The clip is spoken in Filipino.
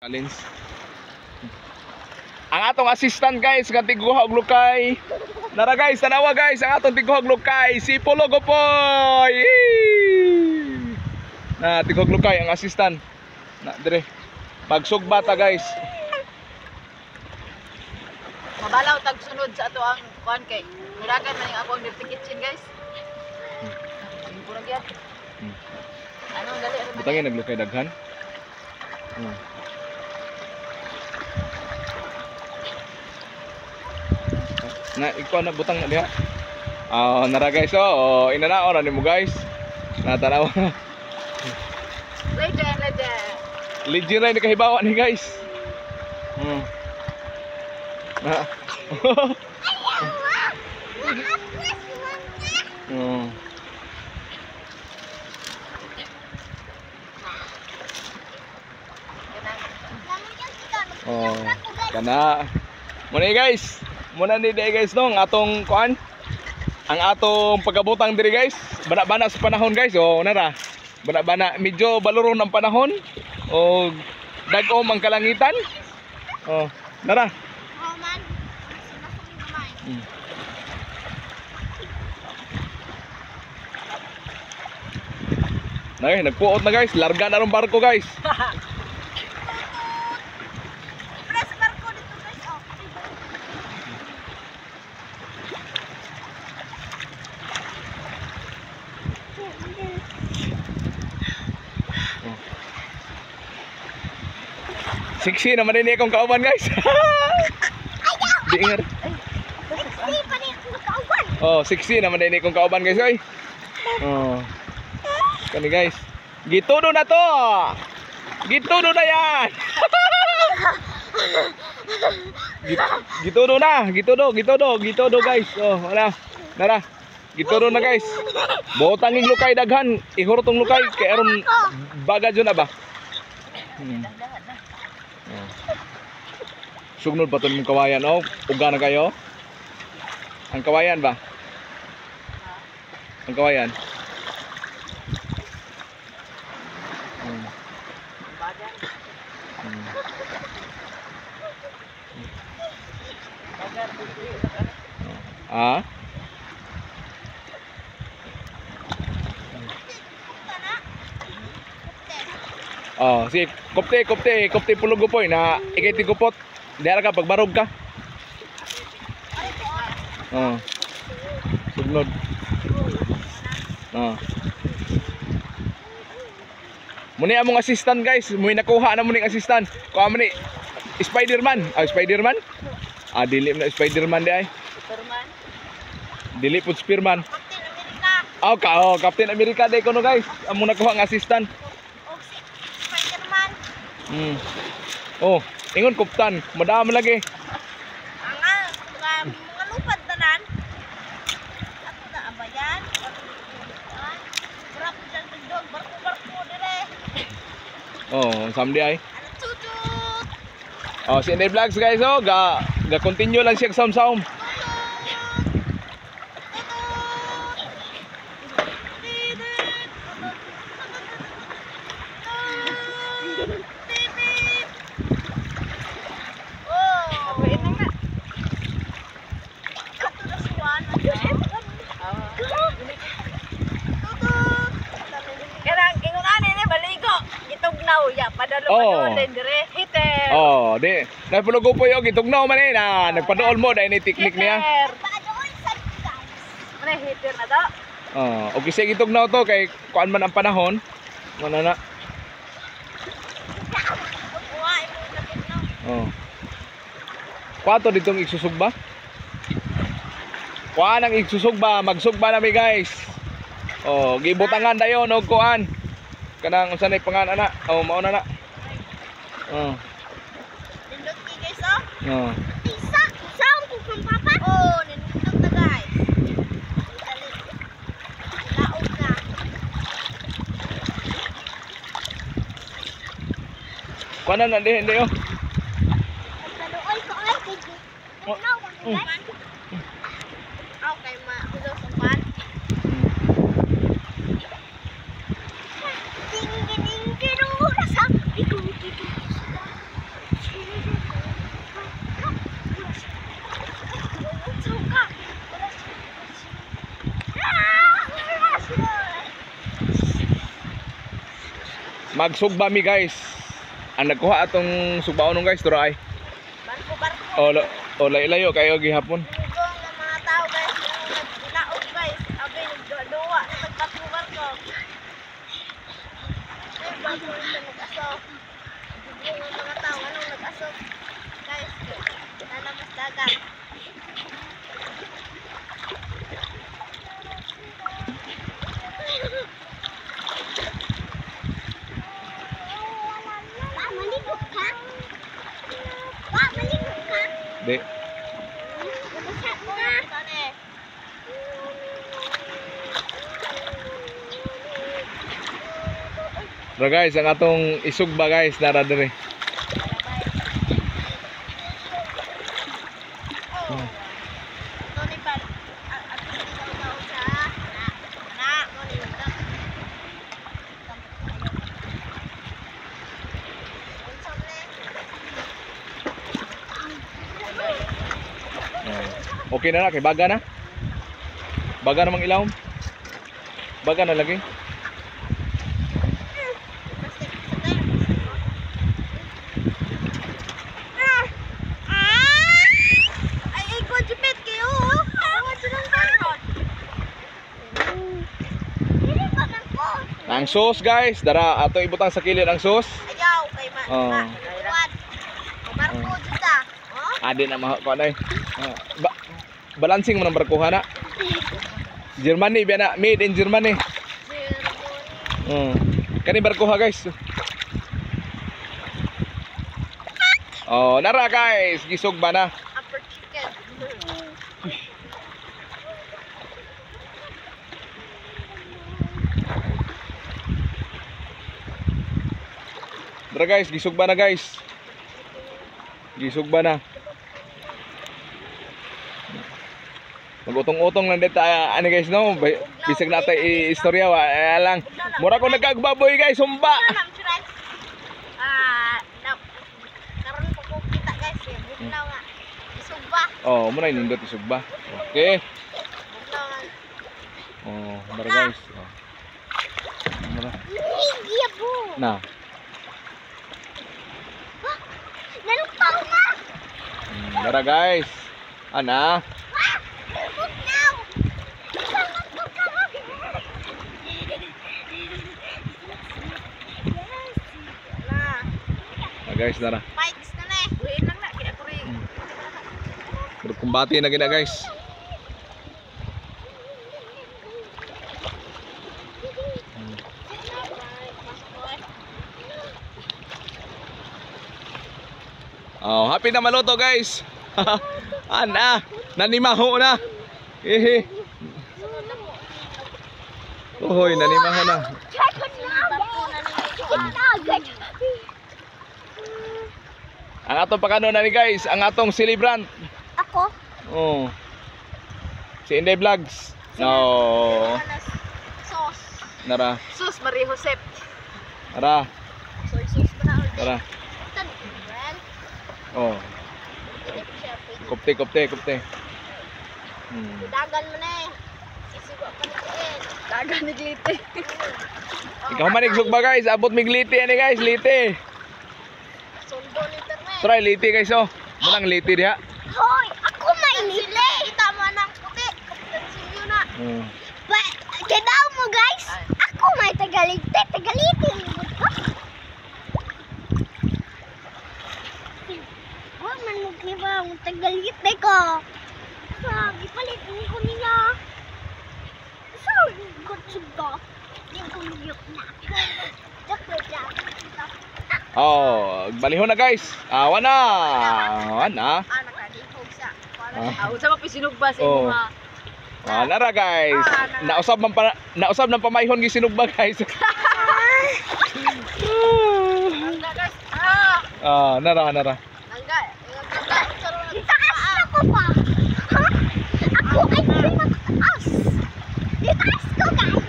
Challenge. Ang atong assistant guys nga tiguha og lukay. Nara guys, tanawa guys, ang atong tiguha og lukay si Polo Gopoy. Na tiguha og lukay ang assistant. Na dire. Pagsugba ta guys. Mabalaw tag sunod sa ato ang kuan kay. Miragan man yung akong dirty kitchen guys. Kurang yan. Anong dali ano man. Butangin naglukay daghan. Na ikaw na butang na diha. Nara guys inanao na nimo guys. Natanaw. Legend. Legend ra ni kahibawa ni guys. Kana. Muna guys. Muna ni guys no, ang atong kuan. Ang atong pagabutang diri guys. Bana-bana sa panahon guys. Nara. Bana-bana medyo baluron ang panahon. Dag-om ang kalangitan. Nara. Nagpuot na guys. Larga na rong barko guys. Siksi naman din akong kauban guys. Di ingat. Siksi naman din akong kauban guys oy. Kani guys. Gitudo na to. Gitudo na yan. Gitudo guys. Wala. Nara. Gitudo na guys. Botang ing lukay daghan. Ihuro tong lukay kay aron bagadyo na ba. Sugnod pa ito ng kawayan. Uga na kayo. Ang kawayan ba? Ang kawayan. Si kopte Polo Gopoy na ikay tigupot. Dara ka pagbarog ka. Sugnod. Muni among assistant guys, muni nakuha na muni assistant. Kuha muni Spider-Man. Spider-Man? Dili na Spider-Man di ay. Superman. Dili pud Spearman. Captain America day kuno guys. Among nakuha ang assistant. Spider-Man. Ingon kuptan, madami lagi. Mga lupad tanan. Ato na abayan. Berapa jang tendong barko dire. Samdi ay. Tutut. Si Inday Vlogs guys ga continue lang siya saum-saum. Di. Napulog ko po yung itugnaw man na nagpadool mo dahil ni teknik niya. Mana heater na to? Okay sige itugnaw to kay kuan man ang panahon. Mana na. Kwato ditong igsusugba. Kuan ang igsusugba, magsugba na mi guys. Gibutangan dayon og kuan. Kanang unsa nay pangalan na? Mao na na. Isa, sound kung papa. Nindot na guys. Laog na. Kuanan na hindi yo. Oy, ko ay kay. Okay, ulo sa pan. Magsugba mi guys. Ang nagkuha atong sugbaon guys, dura ay. Barko. O layo kayo gihapon. Dugong ng mga tao guys. Naog guys. Abi nagduwa sa barko. Ay, bago na nag-aso. Dugong ng mga tao anong nag-aso. Guys, nanamas dagat. Maligo ka? Maligo ka? Di. Pero guys, ang atong isugba guys, nara diri. Okay na kay baga na. Baga namang ilawom. Baga na lagi. Ang sauce guys, dara ato ibutang sa kilid ang sauce. Ayaw kay ma. Barko juta. Adi na maho ko na. Balancing mo ng barkuha na. Germany biya na, made in Germany. Kani barkuha guys. Oh, nara guys, gisog ba na? Upper chicken. Dara guys, gisog ba na guys? Gisog ba na? Mag-utong-utong lang dito ano guys no? Bisag natin i-istorya lang. Mura ko nagkagbaboy guys, humba. Karon pa ko kita guys, bugnaw nga. Isugba. Oh, muna inindot isugba. Okay. Bugnaw nga. Oh, dara guys. Mura. Iya po. Na. Nalupaw na. Dara guys. Ana. Bugnaw. Guys, dara. Pikes na na eh. Buhin lang na, kinakuring. Berkumbati na gina guys. Oh, happy na maluto guys. Ana, nanimaho na. Ehe. Ohoy, nanimaho na. Ang atong pakano na ni guys, ang atong celebrant. Ako? Oh. Si Inday Vlogs. No. Sauce. Nara. Sus, Marie Josep. Nara. Soy sauce pa na. Nara. Oh. Kopte. Dagan mo na eh. Isugo pa na rin. Dagan ni Glite. Ikaw man igsugba guys, abot mig liti ani guys, liti. Sundo liter na eh. Try liti guys oh. Munang liti diha. Hoy, ako may nili. Kita mo ng puti. Kapitensilyo na. Kadaw mo guys. Ako may tagalite. Tagalite. Huwag man magkiba ang tagalite ko. Sabi, palitin ko niya. Sorry, gotsuga. Hindi ko niyok na. Oh, balihon na guys. Awan na. Nakadihog siya. Unsa pa pisinugba sa Oh. mga. Nara guys. Nausab ng pamayhon gi sinugba guys. Angga guys. Nara. Angga. Itaas ako pa. Ha? Ako ay pinataas. Itaas ko guys.